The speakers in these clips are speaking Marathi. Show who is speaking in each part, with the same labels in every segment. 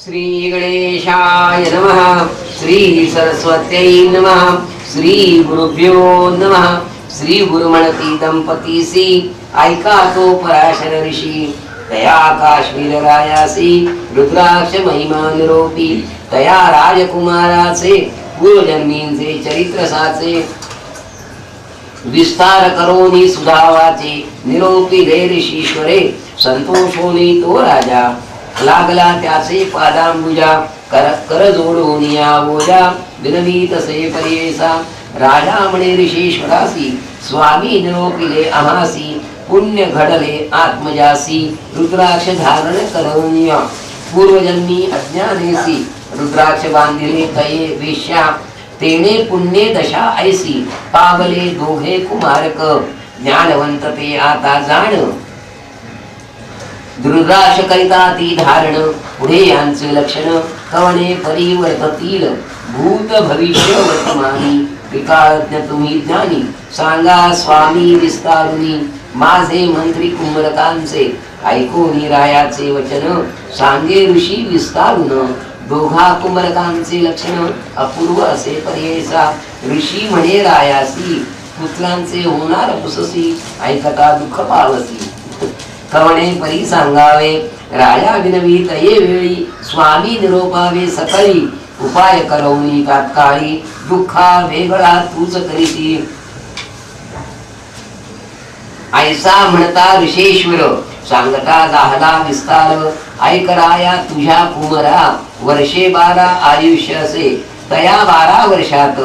Speaker 1: श्री गणेशाय नमः। श्री सरस्वत्यै नमः। श्री गुरुभ्यो नमः। श्री गुरुमणती दंपतीसी ऐका तो पराशर ऋषी, तया काश्मीर रायासी रुद्राक्ष महिमा निरोपी, तया राजकुमाराचे पूर्वजन्मींचे चरित्र साचे, विस्तार करोनी सुधावाचे निरोपी रे ऋषीश्वरे, संतोषोनी तो राजा लागला त्याचे पादांबुजा, कर जोडून या बोजा विनवीत से परियेसा, राजा म्हणे ऋषीश्वरासी स्वामी निरोपिले आहासी, पुण्य घडले आत्मजासी रुद्राक्ष धारण करोनिया, पूर्वजन्मी अज्ञानेसी रुद्राक्ष बांधिले तये वेश्या, तेने पुण्ये दशा ऐसी पावले दोघे कुमारक, ज्ञानवंत ते आता जाण रुद्राक्ष करिता ती धारण, पुढे यांचे लक्षण कवणे परिवर्ततील, भूत भविष्य वर्तमानी विकाळज्ञ तुम्ही ज्ञानी, सांगा स्वामी विस्तारुनी माझे मंत्री कुंभरकांचे, ऐकूनी रायाचे वचन सांगे ऋषी विस्तारून, दोघा कुंभरकांचे लक्षण अपूर्व असे पर्ययसा, ऋषी म्हणे रायासी पुत्रांचे होणार पुससी, ऐकता दुःख पावसी, कवणे परी सांगावे राया विनवी तये वेळी, स्वामी निरोपावे सकळी उपाय करवनी तात्काळी, दुःखा वेगळा तूच करीती, ऐसा म्हणता ऋषेश्वर सांगता झाला विस्तार, ऐक राया तुझ्या कुमरा वर्षे 12 आयुष्य असे, तया 12 वर्षात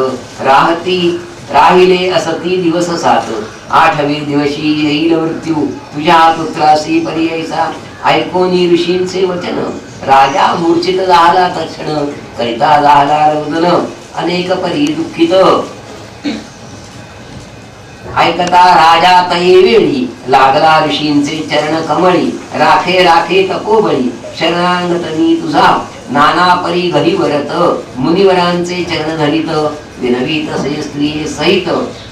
Speaker 1: राहिले असती दिवस 7, 8वे दिवशी येईल मृत्यू तुझ्या पुत्रासी पर्ययसा, ऐकोनी ऋषींचे वचन राजा मूर्छित झाला तक्षण, करिता झाला रोदन अनेक परी दुःखित, ऐकता राजा तये वेळी लागला ऋषींचे चरण कमळी, राखे राखे तपोबळी शरणांगतनी तुझा, नाना परी घरी वरत मुनिवरांचे चरण धरित, विनवीत से स्त्रिये सहित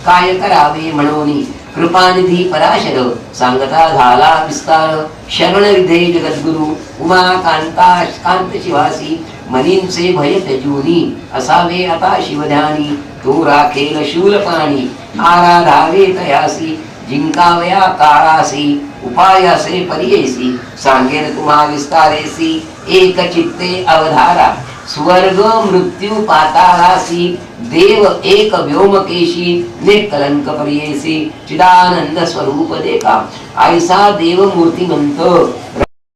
Speaker 1: काय करावे म्हणोनी, कृपानिधी पराशर सांगता झाला विस्तार, शरण विधे जगद्गुरु उमा कांता कांत शिवासी, मनींचे भय त्यजूनी असावे आता शिवध्यानी, तो राखेल शूल पाणी आराधावे तयासी, जिंकावया काळासी उपायासे पर्येसी, सांगेन तुम्हा विस्तारेसी एक चित्ते अवधारा, स्वर्ग मृत्यू पाताळासी देव एक व्योमकेशी, निकलंक पर्येसी चिदानंद स्वरूप देखा, ऐसा देव मूर्तिमंत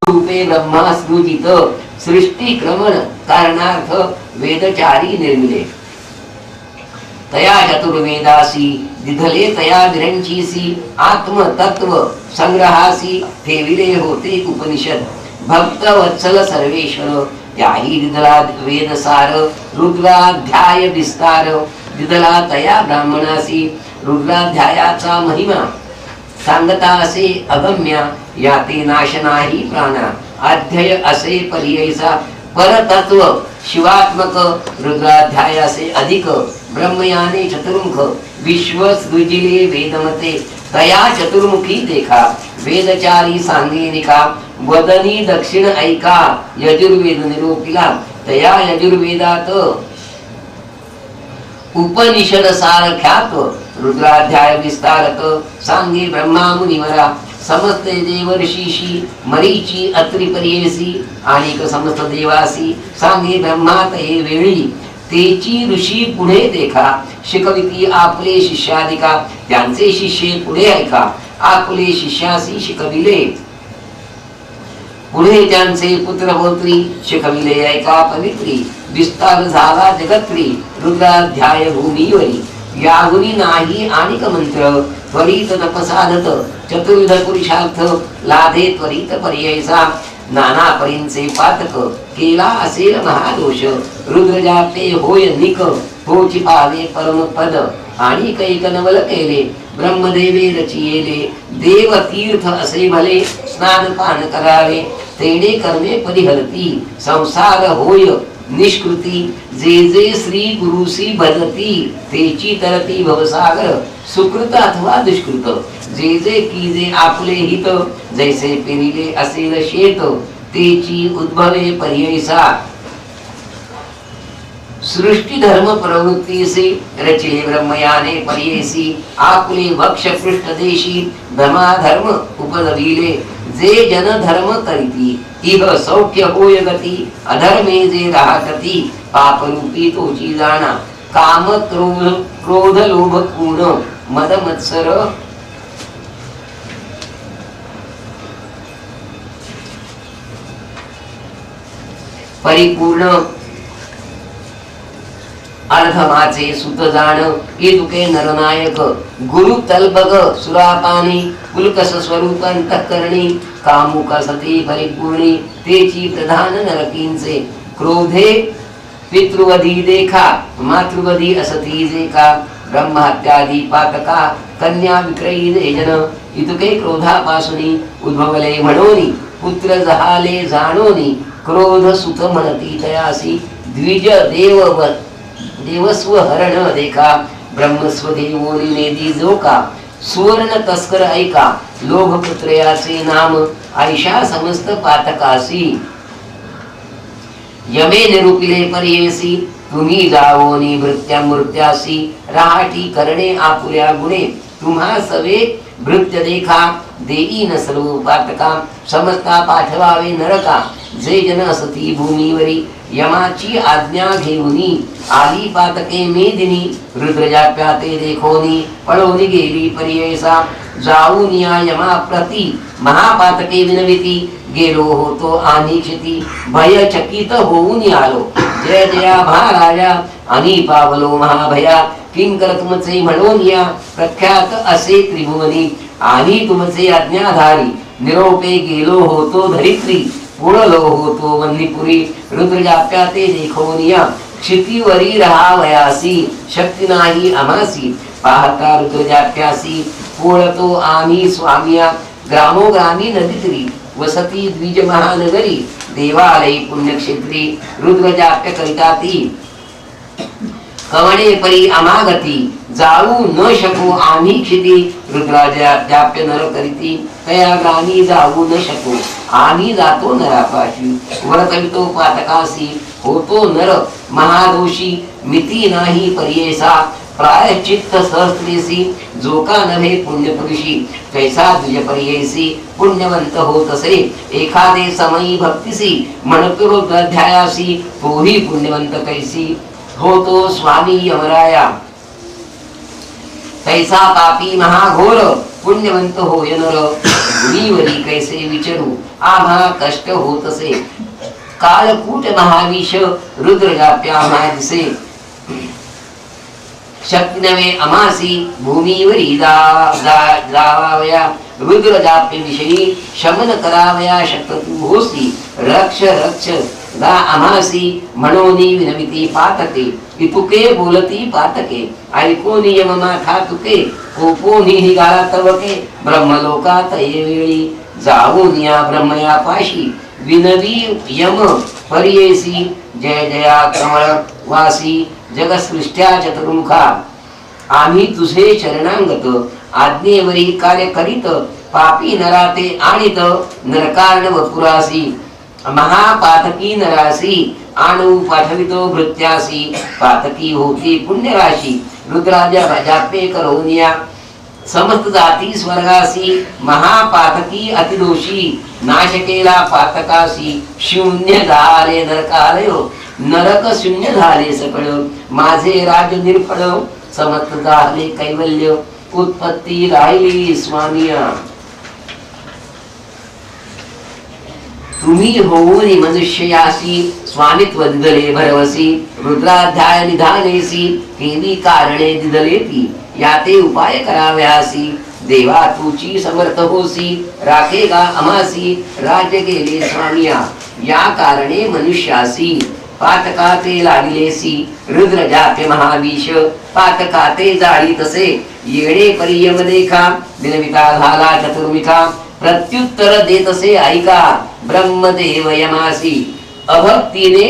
Speaker 1: रूपे ब्रह्मा सृजित, सृष्टी क्रमण कारणार्थ वेदचारी निर्मिले, तया चतुर्वेदासी दिधले तया विरंचीसी, आत्म तत्व संग्रहासी ठेविले होते उपनिषद, भक्त वत्सल सर्वेश्वर त्याही दिधला वेदसार, रुद्राध्याय विस्तार दिधला तया ब्राह्मणासी, रुद्राध्यायाचा महिमा सांगता असे अगम्या, याते नाश नाही प्राणा, अध्यय असे पर्ययसा, परतत्व शिवात्मक रुद्राध्यायासे अधिक, ब्रह्मयाने चतुर्मुख विश्व सृजिले वेदमते, तया चतुर्मुखी देखा वेदचारी सांगेनिका, वदनी दक्षिण ऐका यजुर्वेद निरोपिला, तया यजुर्वेदात उपनिषद सार ख्यात, रुद्राध्याय विस्तारत सांगे ब्रह्मा मुनिवरा, समस्त देव ऋषीशी मरीची अत्रि पर्येसी, आणि समस्त देवासी सांगे ब्रह्मा तये वेळी, तेची ऋषी पुढे देखा शिकविती आपले शिष्याधिका, त्यांचे शिष्य पुढे ऐका आपले शिष्यासी शिकविले, पुढे त्यांचे पुत्र पौत्री शिकविले ऐका पवित्री, विस्तार झाला जगत्री रुद्राध्याय भूमीवरी, याहुनी नाही आणिक मंत्र त्वरित तपसाधत, चतुर्विध पुरुषार्थ लाधे त्वरित पर्ययसा, नाना परींचे पातक केला असेल महादोष, रुद्र जापे होय निक होची पावे परम पद, आणि कैक नवल केले ब्रह्मदेवे रचियेले, देव तीर्थ असे भले स्नान पान करावे, तेने कर्मे परिहरती संसार होय निष्कृती, जे जे श्री गुरुसी भजती तेची तरती भवसागर, सुकृत अथवा दुष्कृत जे जे कीजे आपले हित, जैसे पेरिले असेल शेत तेची उद्भवे पर्ययसा सृष्टी धर्म प्रवृत्तीसी रचिले ब्रह्मयाने पर्ययसी आकुले वक्ष पृष्ठ देशी धर्माधर्म उपदविले जे जन धर्म करीती इह सौख्य होय गती अधर्मे जे राहती पापरूपी तोची जाणा काम क्रोध लोभ कूण मद मत्सर परिपूर्ण अर्धमाचे सुत जाण इतुके नरनायक गुरु तलबग सुरापानी उल्कस स्वरूप अंतःकरणी कामुक सती परिपूर्णी तेची प्रधान नरकींचे क्रोधे पितृवधी देखा मातृवधी असती जे का ब्रह्महत्यादी पातका कन्या विक्रयी जन इतुके क्रोधापासून उद्भवले म्हणोनी पुत्र जहाले जाणोनी क्रोध सुत म्हणती तयासी द्विज देवस्व हरण देखा ब्रह्मस्व देवोनी नेदी जोका सुवर्ण तस्कर ऐका लोभ पुत्रयाचे नाम आयशा समस्त पातकासी यमे निरूपिले पर्येसी तुम्ही जावोनी भृत्या मूर्त्यासी राहाटी करणे आपुल्या गुणे तुम्हा सवे भृत्य देखा देई न सर्व पातका समजता पाठवावे नरका जे जन असती भूमीवरी यमाची आज्ञा घेऊनी आली पातके मेदिनी रुद्रजाप्याते देखोनी पळोनी गेली पर्ययसा जाऊन या यमा प्रती महापातके विनविती गेलो होतो अनिक्षिती भय चकित होऊन आलो जय जया महाराजा आणि पावलो महाभया किंकर तुमचे म्हणून या प्रख्यात असे त्रिभुवनी आणि तुमचे आज्ञाधारी निरोपे गेलो होतो धरित्री पुढलो होतो वन्नीपुरी रुद्रजाप्याते देखोनिया क्षितीवरी राहावयासी शक्ती नाही आमासी पाहता रुद्रजाप्यासी पोळतो आम्ही स्वामिया ग्रामोग्रामी नदीतरी वसती द्विज महानगरी देवालय पुण्यक्षेत्री रुद्रजाप्य करिता ती कवणे परी अमागती जाऊ न शकू आम्ही क्षिती रुद्राजाप्य नर करीती तया ग्रामी जाऊ न शकू आम्ही जातो नरापाशी वर कवितो पातकासी होतो नर महादोषी मिती नाही पर्येसा प्रायश्चित्त सहस्रेसी जो का नव्हे पुण्यपुरुषी कैसा द्विज पर्येसी पुण्यवंत होत असे एखादे समयी भक्तिसी म्हणतो रुद्राध्यायासी तोही पुण्यवंत कैसी होतो स्वामी यमराया कैसा पापी महाघोर पुण्यवंत होय नर गुणीवरी कैसे विचरू आम्हा कष्ट होत असे कालकूट महाविष रुद्रजाप्या दिसे शक्ती नवे अमासी भूमीवरी जावावया रुद्रजाप्य विषयी शमन करावया शक्तू होसी रक्ष रक्ष दा अमासी म्हणोनी विनविती पातके इतुके बोलती पातके ऐकोनी यममाथा तुके कोपोनी निघाला तवके ब्रह्मलोकात येवेळी जाऊन या ब्रह्मया पाशी विनवी यम पर्येसी जय जया कमळ वासी जगसृष्ट्या चतुर्मुखा आम्ही तुझे शरणांगत आज्ञेवरी कार्य करीत पापी नराते आणित नरकार्ण वपुरासी महापातकी नरासी आणू पाठवितो भृत्यासी पातकी होती पुण्यराशी रुद्राजा जापे करोनिया समस्त जाती स्वर्गासी महापातकी अतिदोषी नाश केला पातकासी शून्य झाले नरकालयो नरक शून्य झाले सकळ माझे राज निर्फळ समस्त झाले कैवल्य उत्पत्ती राहिली स्वामिया तुम्ही होऊन मनुष्यासी स्वामित्व दिदले भरवसी रुद्राध्याय निधानेसी केली कारणे दिदले ती याते उपाय कराव्यासी देवा तुची समर्थ होसी राखेगा अमासी राज्य गेले स्वामिया या कारणे मनुष्यासी पातकाते लागलेसी रुद्रजाते महाविष पातकाते जाळी तसे येणे परियम देखा विनविता झाला चतुर्मिका प्रत्युत्तर देत असे ऐका ब्रह्मदेव यमासी अभक्तीने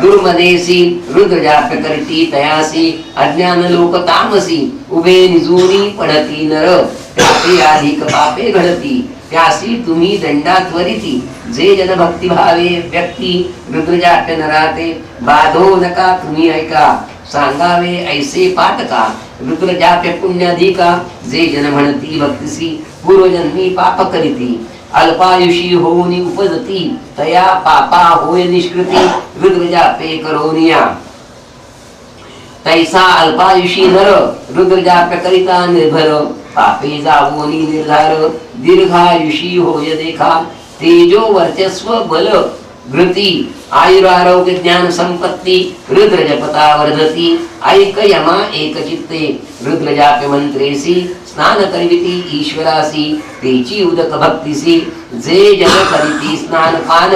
Speaker 1: दुर्मदेसी रुद्रजाप्य करती तयासी अज्ञान लोक तामसी उभे निजूनी पडती नर त्याचे अधिक पापे घडती त्यासी तुम्ही दंडात वरिती जे जन भक्ती भावे व्यक्ती रुद्रजाट्य नराते बाधो नका तुम्ही ऐका सांगावे ऐसे पाटका रुद्रजाप्य पुण्याधिका जे जन म्हणती भक्तिसी पूर्वजन्मी पाप करीती अल्पायुषी होऊनी उपजती तया पापा होय निष्कृती रुद्रजापे करोनिया तैसा अल्पायुषी नर रुद्रजाप्य करिता निर्भर पापे जावोनी निर्धार दीर्घायुषी होय देखा तेजो वर्चस्व बल वृत्ती आयुरारोग्य ज्ञान संपत्ती रुद्र जपता वर्धती ऐक यमा एक चित्ते रुद्र जाप्य मंत्रेसी स्नान करिती ईश्वरासी तेची उदक भक्तीसी जे जन करिती स्नान पान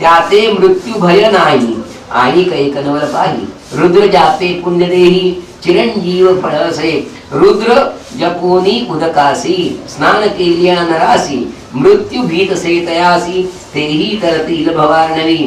Speaker 1: त्याते मृत्यू भय नाही आणि कैक नवर पाही रुद्र जापे पुण्य देही चिरंजीव फळसे रुद्र जपोनी उदकासी स्नान केल्या नरासी मृत्यू भीत से तयासी तेही तरतील भवार्णवी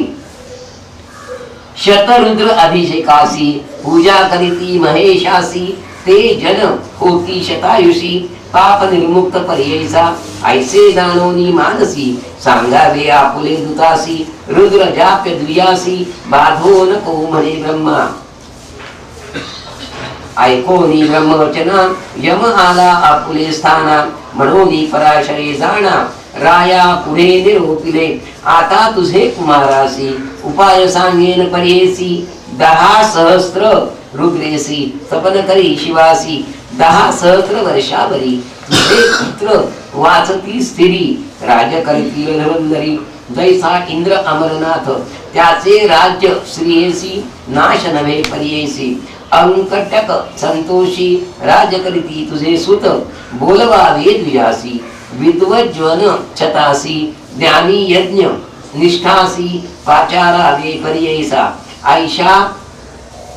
Speaker 1: शतरुद्र अभिषेकासी पूजा करीती महेशासी ते जन होती शतायुषी पाप निर्मुक्त पर्ययसा ऐसे दानोनी मानसी सांगावे आपुले दुतासी रुद्र जाप्य द्वियासी बाधो नको म्हणे ब्रह्मा ऐकोनी ब्रह्मवचना यम आला आपुले स्थाना म्हणोनी पराशरे जाणा राया पुढे निरोपिले आता तुझे कुमारासी उपाय सांगेन पर्येसी 10 सहस्त्र रुद्रेसी तपन करी शिवासी 10 सहस्त्र वर्षावरी तुझे पुत्र वाचती स्थिरी राज करतील धवंदरी जैसा इंद्र अमरनाथ त्याचे राज्य श्रीयेसी नाश नव्हे पर्येसी अंकटक संतोषी राज करीती तुझे सुत बोलवावे द्विजासी विद्वज्वन छतासी ज्ञानी यज्ञ निष्ठासी पाचारावे पर्ययसा आयशा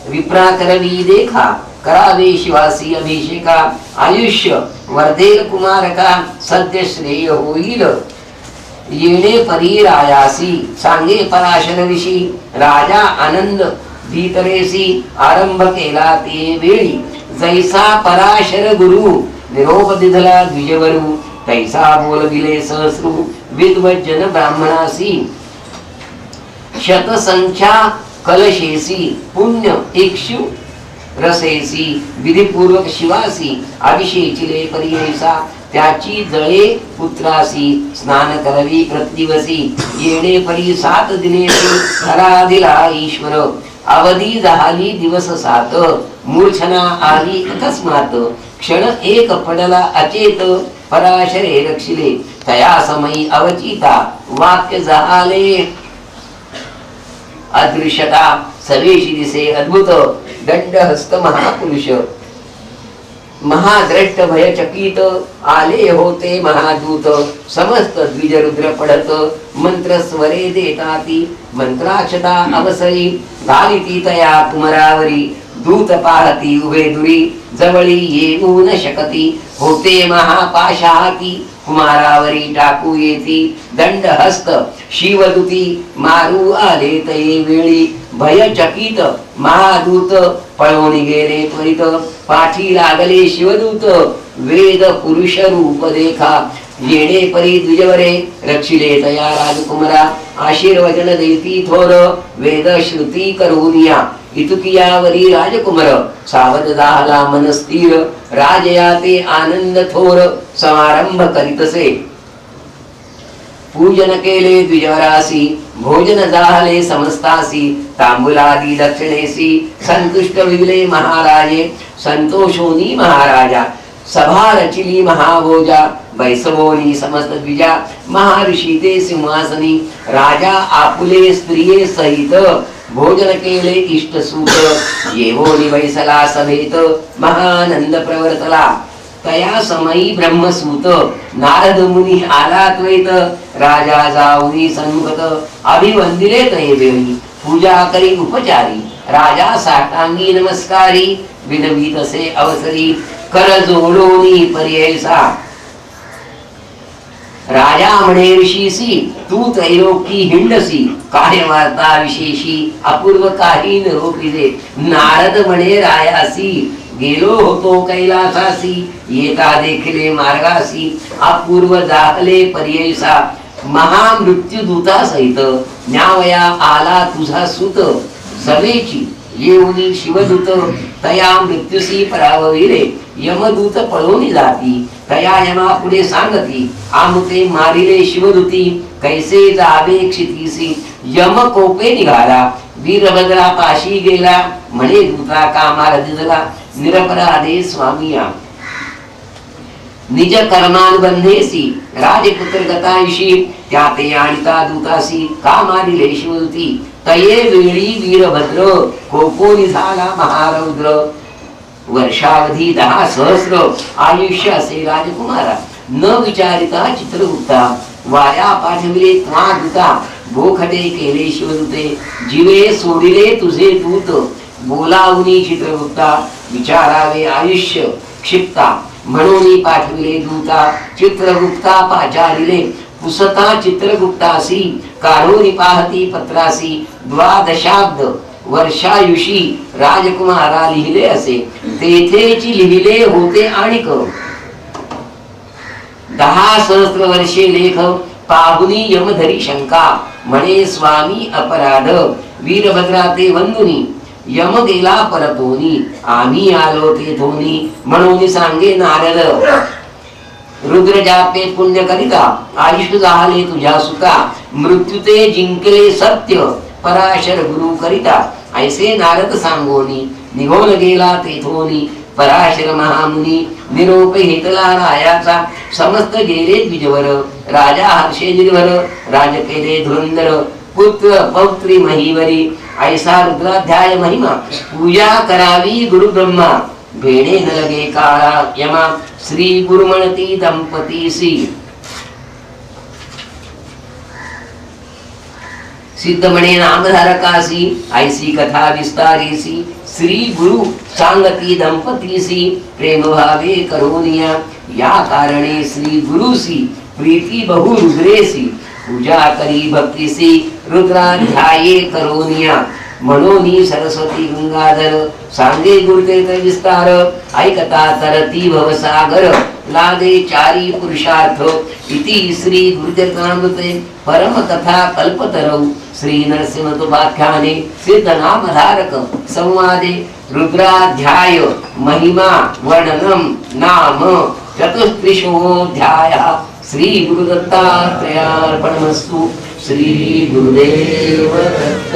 Speaker 1: विप्रा करवी देखा करावे शिवासी अभिषेका आयुष्य वर्धेल कुमारका सद्य श्रेय होईल येणे परीरायासी सांगे पराशर ऋषी राजा आनंद भीतरेसी आरंभ केला ते वेळी जैसा पराशर गुरु निरोप दिधला द्विजवरू तैसा बोलविले सहस्रू विद्वज्जन ब्राह्मणासी शतसंख्या कलशेसी पुण्य इक्षु रसेसी विधिपूर्वक शिवासी अभिषेचिले पर्ययसा त्याची जळे पुत्रासी स्नान करवी प्रतिदिवसी येणे परी 7 दिनेसी आराधिला ईश्वर अवधी झाली दिवस 7 मूर्छना आली अकस्मात क्षण एक पडला अचेत पराशरे रक्षिले तया समयी अवचिता वाक्य झाले अदृश्यता सवेशी दिसे अद्भुत दंडहस्त महापुरुष महाद्रष्ट भयचकित आले होते महादूत समस्त द्विज रुद्र पडत मंत्र स्वरे देताती मंत्राक्षता अवसरी घालिती तया कुमरावरी दूत पाहती उभे दुरी जवळी येऊ न शकती होते महापाशाती कुमारावरी टाकू येती दंडहस्त शिवदूती मारू आले तये वेळी भयचकित महादूत पळवून गेले त्वरित पाठी लागले शिवदूत वेद पुरुष रूप देखा येणे परी द्विजवरे रक्षिले तया राजकुमारा आशीर्वचन देती थोर वेद श्रुती करूनिया इतुकियावरी राजकुमार सावध झाला मन स्थिर राजयाते आनंद थोर समारंभ करीतसे पूजन केले द्विजवरासी भोजन झाले समस्तासी तांबुलादी दक्षिणेसी संतुष्ट विले महाराजे संतोषोनी महाराजा सभा रचिली महाभोजा बैसवोनी समस्त द्विजा महर्षी ते सिंहासनी राजा आपुले स्त्रिये सहित भोजन केले इष्ट सूत येवोनी बैसला सभेत महानंद प्रवर्तला तया समयी ब्रह्मसूत नारद मुनी आला त्वरित राजा जाऊनी सन्मुखत अभिवंदिले तये वेळी पूजा करी उपचारी राजा साष्टांगी नमस्कारी विनवीतसे अवसरी कर जोडोनी पर्ययसा राजा म्हणे ऋषीसी तू त्रैलोकी हिंडसी काय वार्ता विशेषी अपूर्व काही निरोपिले नारद म्हणे रायासी गेलो होतो कैलासासी, येता देखले मार्गासी, अपूर्व जाहले पर्ययसा, महामृत्यूदूता सहित न्यावया आला तुझा सुत, समेची येऊनी शिवदूत, तया मृत्यूसी परावविरे, यमदूत पळून जाती, तया यमा पुढे सांगती, आमुते मारिले शिवदूती, कैसे जावे क्षितीसी, यम कोपे निघाला, वीरभद्रा पाशी गेला, म्हणे दूता कामाला दिजला, निरपराधे स्वामिया, निज कर्मानुबंधेसी, राजपुत्र गतायुषी, त्या ते आणता दूतासी, का मारिले शिवदूती, तये वेळी वीरभद्र, कोपोनी झाला महारौद्र, वर्षावधी 10 सहस्र आयुष्य असे राजकुमारा, न विचारिता चित्रगुप्ता, वाया पाठविले त्वा दूता, बोखटे केले शिवदूते, जीवे सोडिले तुझे दूत, बोलावनी चित्रगुप्ता, विचारावे आयुष्य क्षिप्ता, म्हणून पाठविले दूता, चित्रगुप्ता पाचारिले, पुसता चित्रगुप्तासी, काढून पाहती पत्रासी, द्वादशाब्द वर्षायुषी राजकुमारा लिहिले असे, तेथेची लिहिले होते आणिक 10 सहस्र वर्षे लेख, पाहुनी यमधरी शंका, म्हणे स्वामी अपराध, वीरभद्रा ते वंदुनी, यम गेला परतोनी, आम्ही आलो तेथोनी, म्हणून सांगे नारद, रुद्र जापे पुण्य करिता, आयुष्य झाले तुझ्या सुता, मृत्यूते जिंकले सत्य, पराशर गुरु करिता, ऐसे नारद सांगोनी, निघून गेला तेथोनी, पराशर महामुनी, निरोप हेतला रायाचा, समस्त गेले द्विजवर, राजा हर्षे निर्भर, राज केले धुरंधर, पुत्र पौत्री महीवरी, ऐसा रुद्राध्याय महिमा, पूजा करावी गुरु ब्रह्मा, भेणे न लगे काळा यमा, श्री गुरुमणती दंपतीसी, सिद्ध म्हणे नामधारकासी, ऐसी कथा विस्तारीसी, श्री गुरु सांगती दंपतीसी, प्रेम भावे करोनिया, या कारणे श्री गुरुसी, प्रीती बहु रुद्रेसी, पूजा करी भक्तीसी, रुद्राध्याये करोनिया, मनोनी सरस्वती गंगाधर, सांगे गुरुतीर्थ विस्तार, ऐकता तरती भवसागर, लादे चारी पुरुषार्थ, इति श्री गुरुतीर्थामृते परम कथा कल्पतरौ, श्री नरसिंह तुपाख्याने सिद्ध नामधारक संवादे रुद्राध्याय महिमा वर्णनम नाम चतुस्त्रिशोऽध्यायः। श्री गुरुदत्तात्रेयार्पणमस्तु। श्री गुरुदेव दत्त।